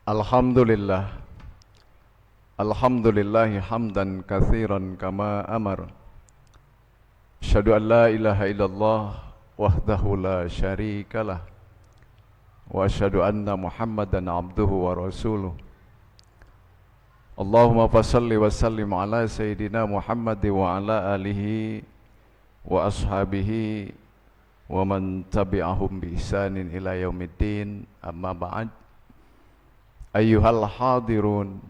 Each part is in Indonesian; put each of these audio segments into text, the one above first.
Alhamdulillah. Alhamdulillahi hamdan katsiran kama amar. Asyhadu an la ilaha illallah wahdahu la syarikalah. Wa asyhadu anna Muhammadan abduhu wa rasuluh. Allahumma fassalli wa sallim ala sayyidina Muhammad wa ala alihi wa ashabihi wa man tabi'ahum bi ihsanin ila yaumiddin. Amma ba'd. Ayyuhal hadirun,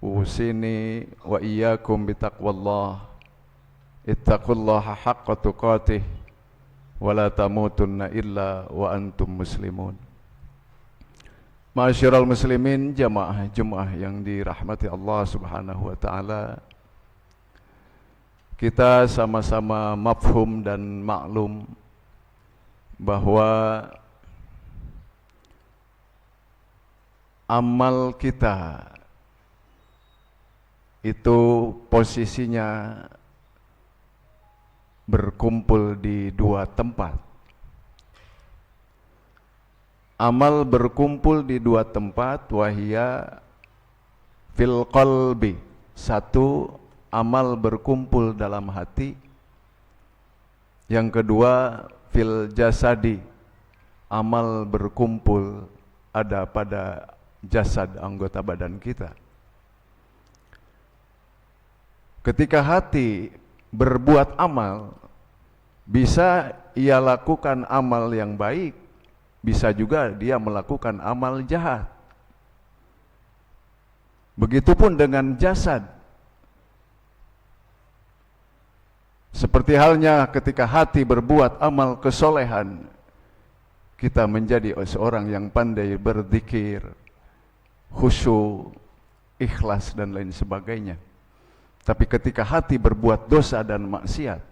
usini wa iyyakum bitaqwallah. Ittaqullaha haqqa tuqatih wa la tamutunna illa wa antum muslimun. Ma'asyiral muslimin, jamaah Jumat yang dirahmati Allah Subhanahu wa taala. Kita sama-sama mafhum dan maklum bahwa amal kita itu posisinya berkumpul di dua tempat. Amal berkumpul di dua tempat, wahia fil qalbi. Satu, amal berkumpul dalam hati. Yang kedua, fil jasadi. Amal berkumpul ada pada jasad, anggota badan kita. Ketika hati berbuat amal, bisa ia lakukan amal yang baik, bisa juga dia melakukan amal jahat. Begitupun dengan jasad. Seperti halnya ketika hati berbuat amal kesolehan, kita menjadi seorang yang pandai berzikir, khusyuk, ikhlas dan lain sebagainya. Tapi ketika hati berbuat dosa dan maksiat,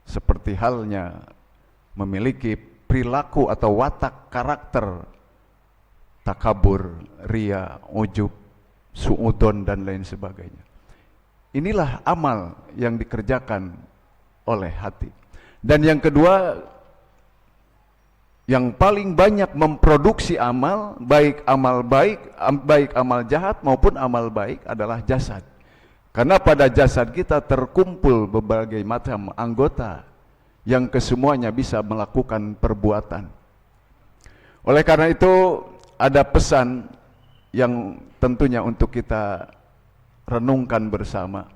seperti halnya memiliki perilaku atau watak karakter takabur, ria, ujub, su'udon dan lain sebagainya. Inilah amal yang dikerjakan oleh hati. Dan yang kedua, yang paling banyak memproduksi amal, baik amal jahat maupun amal baik adalah jasad. Karena pada jasad kita terkumpul berbagai macam anggota yang kesemuanya bisa melakukan perbuatan. Oleh karena itu ada pesan yang tentunya untuk kita renungkan bersama.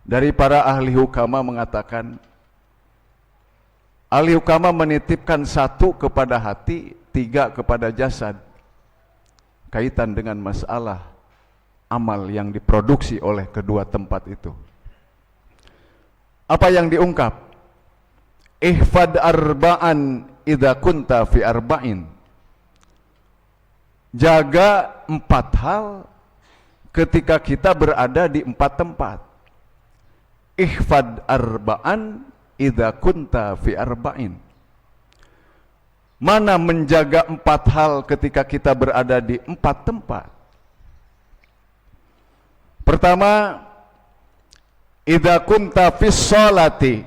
Dari para ahli hukama mengatakan, ahli hukama menitipkan 1 kepada hati, 3 kepada jasad. Kaitan dengan masalah amal yang diproduksi oleh kedua tempat itu. Apa yang diungkap? Ihfad arba'an idza kunta fi arba'in. Jaga 4 hal ketika kita berada di 4 tempat. Ihfad arba'an idza kunta fi arba'in. Mana menjaga 4 hal ketika kita berada di 4 tempat? Pertama, idza kunta fis sholati.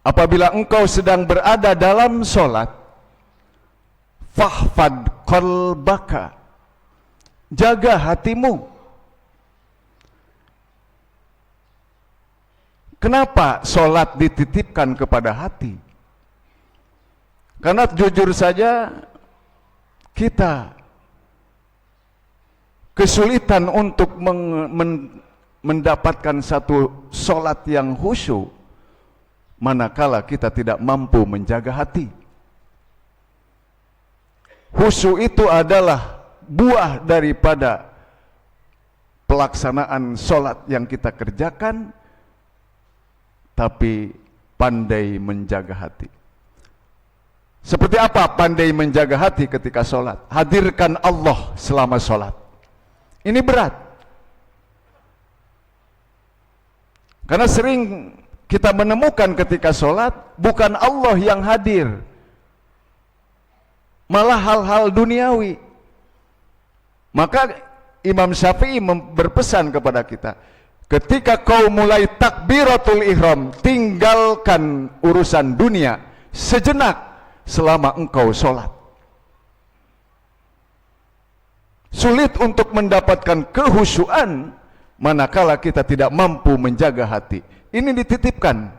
Apabila engkau sedang berada dalam sholat, fahfad qalbaka. Jaga hatimu. Kenapa sholat dititipkan kepada hati? Karena jujur saja kita kesulitan untuk mendapatkan satu sholat yang khusyuk manakala kita tidak mampu menjaga hati. Khusyuk itu adalah buah daripada pelaksanaan sholat yang kita kerjakan, tapi pandai menjaga hati. Seperti apa pandai menjaga hati ketika sholat? Hadirkan Allah selama sholat. Ini berat. Karena sering kita menemukan ketika sholat, bukan Allah yang hadir, malah hal-hal duniawi. Maka Imam Syafi'i berpesan kepada kita, ketika kau mulai takbiratul ihram, tinggalkan urusan dunia sejenak selama engkau sholat. Sulit untuk mendapatkan kehusyuan manakala kita tidak mampu menjaga hati. Ini dititipkan.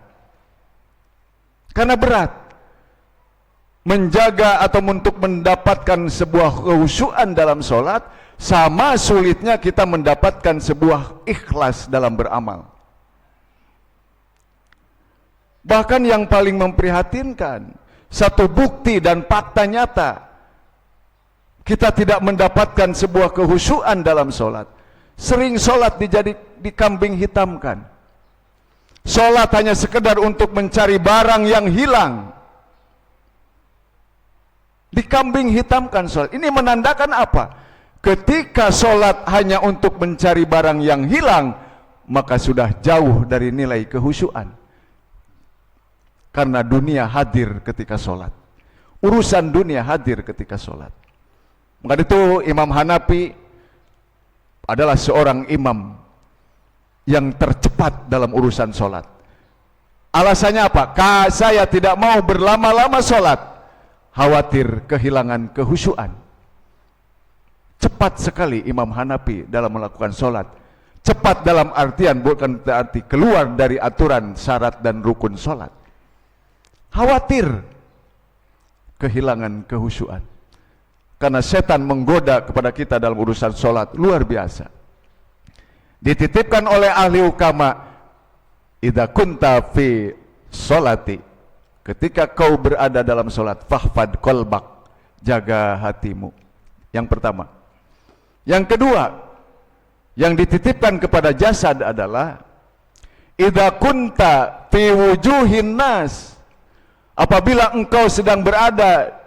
Karena berat. Menjaga atau untuk mendapatkan sebuah kehusyuan dalam sholat, sama sulitnya kita mendapatkan sebuah ikhlas dalam beramal. Bahkan yang paling memprihatinkan, satu bukti dan fakta nyata, kita tidak mendapatkan sebuah kehusyuan dalam sholat. Sering sholat dikambing hitamkan. Sholat hanya sekedar untuk mencari barang yang hilang. Dikambing hitamkan sholat. Ini menandakan apa? Ketika sholat hanya untuk mencari barang yang hilang, maka sudah jauh dari nilai kehusyuan. Karena dunia hadir ketika sholat. Urusan dunia hadir ketika sholat. Maka itu Imam Hanafi adalah seorang imam yang tercepat dalam urusan sholat. Alasannya apa? Saya tidak mau berlama-lama sholat, khawatir kehilangan kehusyuan. Cepat sekali Imam Hanafi dalam melakukan sholat. Cepat dalam artian bukan berarti keluar dari aturan syarat dan rukun sholat. Khawatir kehilangan kehusyuan. Karena setan menggoda kepada kita dalam urusan sholat luar biasa. Dititipkan oleh ahli ukama, idza kunta fi sholati, ketika kau berada dalam sholat, fahfad qalbak, jaga hatimu. Yang pertama. Yang kedua, yang dititipkan kepada jasad adalah idza kunta fi wujuhin nas, apabila engkau sedang berada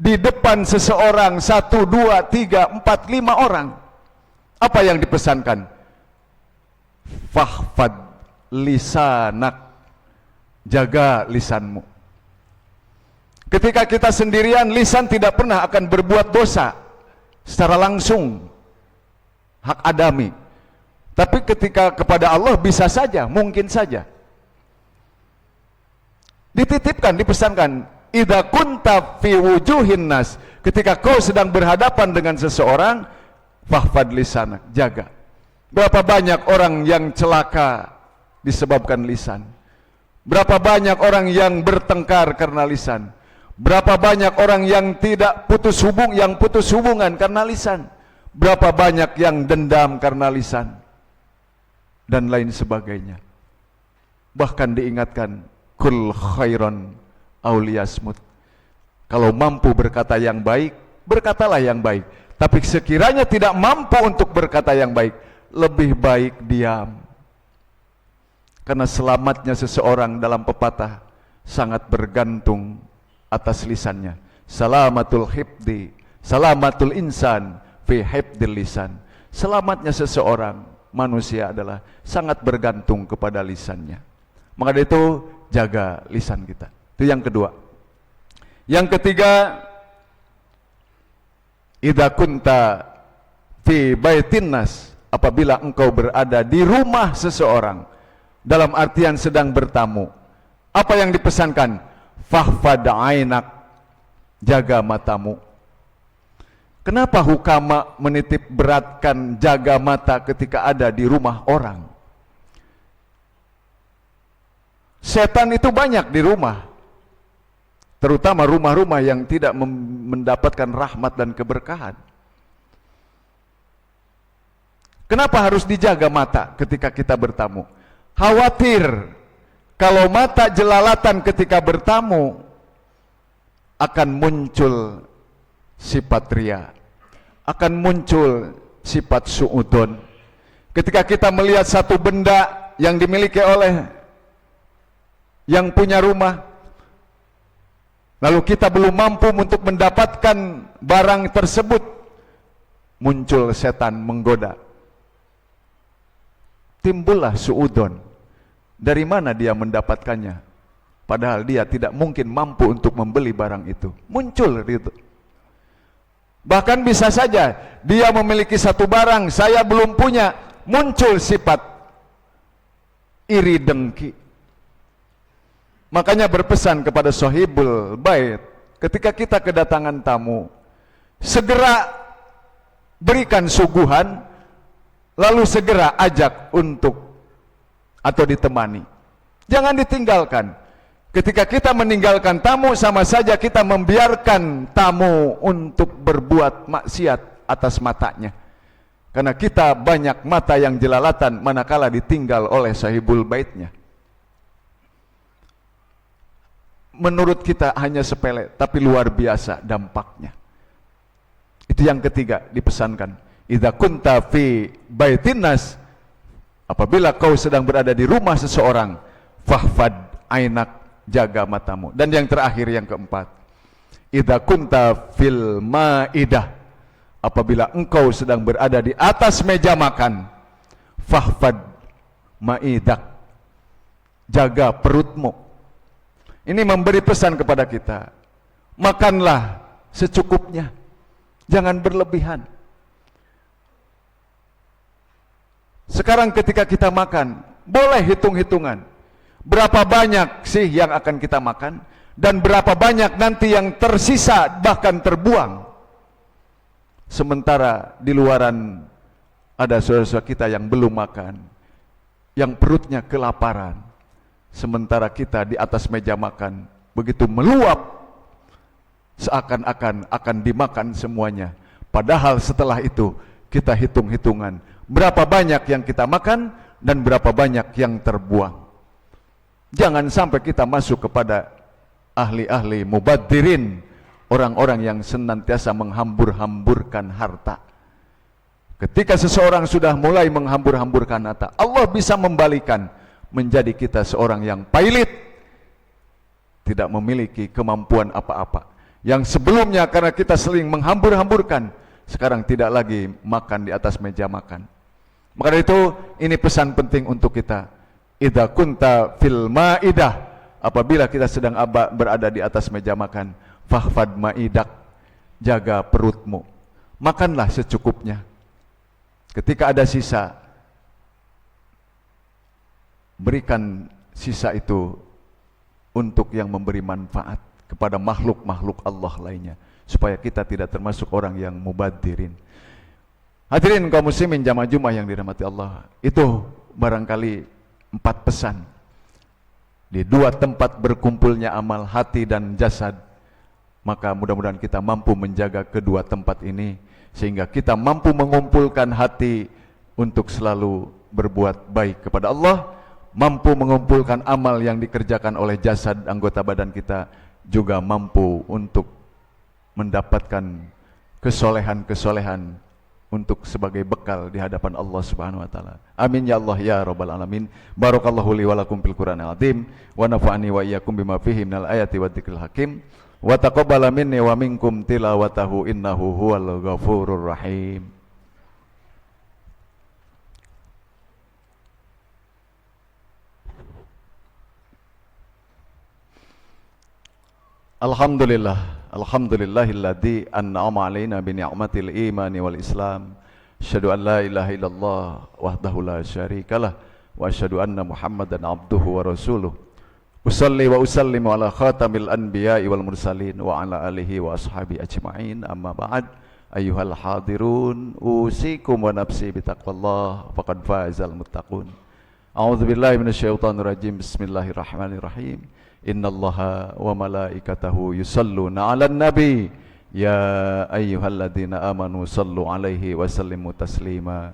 di depan seseorang, 1, 2, 3, 4, 5 orang, apa yang dipesankan? Fahfad lisanak, jaga lisanmu. Ketika kita sendirian, lisan tidak pernah akan berbuat dosa secara langsung, hak adami. Tapi ketika kepada Allah bisa saja, mungkin saja. Dititipkan, dipesankan, idza kunta fi wujuhin nas, ketika kau sedang berhadapan dengan seseorang, fahfad lisanak, jaga. Berapa banyak orang yang celaka disebabkan lisan? Berapa banyak orang yang bertengkar karena lisan? Berapa banyak orang yang tidak putus hubungan karena lisan? Berapa banyak yang dendam karena lisan? Dan lain sebagainya. Bahkan diingatkan, kul khairan auliyasmut. Kalau mampu berkata yang baik, berkatalah yang baik. Tapi sekiranya tidak mampu untuk berkata yang baik, lebih baik diam. Karena selamatnya seseorang dalam pepatah sangat bergantung atas lisannya. Salamatul hibdi, salamatul insan fi hibdil lisan. Selamatnya seseorang manusia adalah sangat bergantung kepada lisannya. Maka dari itu jaga lisan kita. Itu yang kedua. Yang ketiga, idza kunta fi baitin nas, apabila engkau berada di rumah seseorang, dalam artian sedang bertamu, apa yang dipesankan? Fahfad ainak, jaga matamu. Kenapa hukama menitip beratkan jaga mata ketika ada di rumah orang? Setan itu banyak di rumah, terutama rumah-rumah yang tidak mendapatkan rahmat dan keberkahan. Kenapa harus dijaga mata ketika kita bertamu? Khawatir kalau mata jelalatan ketika bertamu, akan muncul sifat ria, akan muncul sifat su'udon. Ketika kita melihat satu benda yang dimiliki oleh yang punya rumah, lalu kita belum mampu untuk mendapatkan barang tersebut, muncul setan menggoda. Timbullah su'udon. Dari mana dia mendapatkannya? Padahal dia tidak mungkin mampu untuk membeli barang itu. Muncul itu. Bahkan bisa saja dia memiliki satu barang, saya belum punya, muncul sifat iri dengki. Makanya berpesan kepada sahibul bait, ketika kita kedatangan tamu, segera berikan suguhan, lalu segera ajak untuk atau ditemani. Jangan ditinggalkan. Ketika kita meninggalkan tamu, sama saja kita membiarkan tamu untuk berbuat maksiat atas matanya. Karena kita banyak mata yang jelalatan manakala ditinggal oleh sahibul baitnya. Menurut kita hanya sepele, tapi luar biasa dampaknya. Itu yang ketiga dipesankan. Idza kunta fi baitin nas, apabila kau sedang berada di rumah seseorang, fahfad ainak, jaga matamu. Dan yang terakhir, yang keempat, idza kunta fil maidah, apabila engkau sedang berada di atas meja makan, fahfad maidak, jaga perutmu. Ini memberi pesan kepada kita, makanlah secukupnya, jangan berlebihan. Sekarang ketika kita makan, boleh hitung-hitungan, berapa banyak sih yang akan kita makan, dan berapa banyak nanti yang tersisa bahkan terbuang. Sementara di luaran ada saudara-saudara kita yang belum makan, yang perutnya kelaparan. Sementara kita di atas meja makan begitu meluap, seakan-akan akan dimakan semuanya. Padahal setelah itu kita hitung-hitungan berapa banyak yang kita makan dan berapa banyak yang terbuang. Jangan sampai kita masuk kepada ahli-ahli mubadzirin, orang-orang yang senantiasa menghambur-hamburkan harta. Ketika seseorang sudah mulai menghambur-hamburkan harta, Allah bisa membalikan menjadi kita seorang yang pailit, tidak memiliki kemampuan apa-apa. Yang sebelumnya karena kita sering menghambur-hamburkan, sekarang tidak lagi makan di atas meja makan. Maka itu ini pesan penting untuk kita. Idza kunta fil maidah, apabila kita sedang berada di atas meja makan, fahfad maidak, jaga perutmu. Makanlah secukupnya. Ketika ada sisa, berikan sisa itu untuk yang memberi manfaat kepada makhluk-makhluk Allah lainnya, supaya kita tidak termasuk orang yang mubadzirin. Hadirin kaum muslimin jamaah Jumat yang dirahmati Allah, itu barangkali 4 pesan di 2 tempat berkumpulnya amal hati dan jasad. Maka mudah-mudahan kita mampu menjaga kedua tempat ini, sehingga kita mampu mengumpulkan hati untuk selalu berbuat baik kepada Allah, mampu mengumpulkan amal yang dikerjakan oleh jasad anggota badan kita, juga mampu untuk mendapatkan kesolehan-kesolehan untuk sebagai bekal di hadapan Allah Subhanahu wa taala. Amin ya Allah ya rabbal alamin. Barakallahu li wa lakum fil Qur'anil azim wa nafa'ani wa iyyakum bima fihi minal ayati wadzikril hakim wa taqabbala minni wa minkum tilawatahu innahu huwal ghafurur rahim. Alhamdulillahilladzi an'ama alaina bi ni'matil imani wal islam. Asyhadu an la ilaha illallah wahdahu la syarikalah wa asyhadu anna Muhammadan abduhu wa rasuluh. Usalli wa usallimu ala khatamil anbiya'i wal mursalin wa ala alihi wa ashabi ajma'in. Amma ba'd. Ayyuhal hadirun, usikum wa nafsi bitaqwallah faqad fazal muttaqun. A'udzu billahi minasyaitonir rajim. Bismillahirrahmanirrahim. Innallaha wa malaikatahu yusalluna 'alan nabi ya ayyuhalladzina amanu sallu 'alaihi wa sallimu taslima.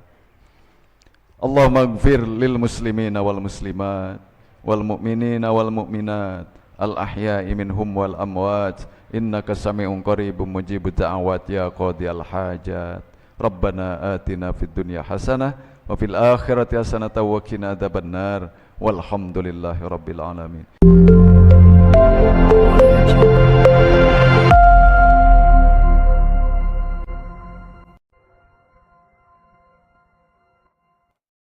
Allahumma ighfir lil muslimina wal muslimat wal mu'minina wal mu'minat al ahya'i minhum wal amwat innaka sami'un qaribun mujibud da'awat ya qadiyal hajat. Rabbana atina fid dunya hasanah wa fil akhirati hasanah wa qina adzabannar walhamdulillahi rabbil alamin.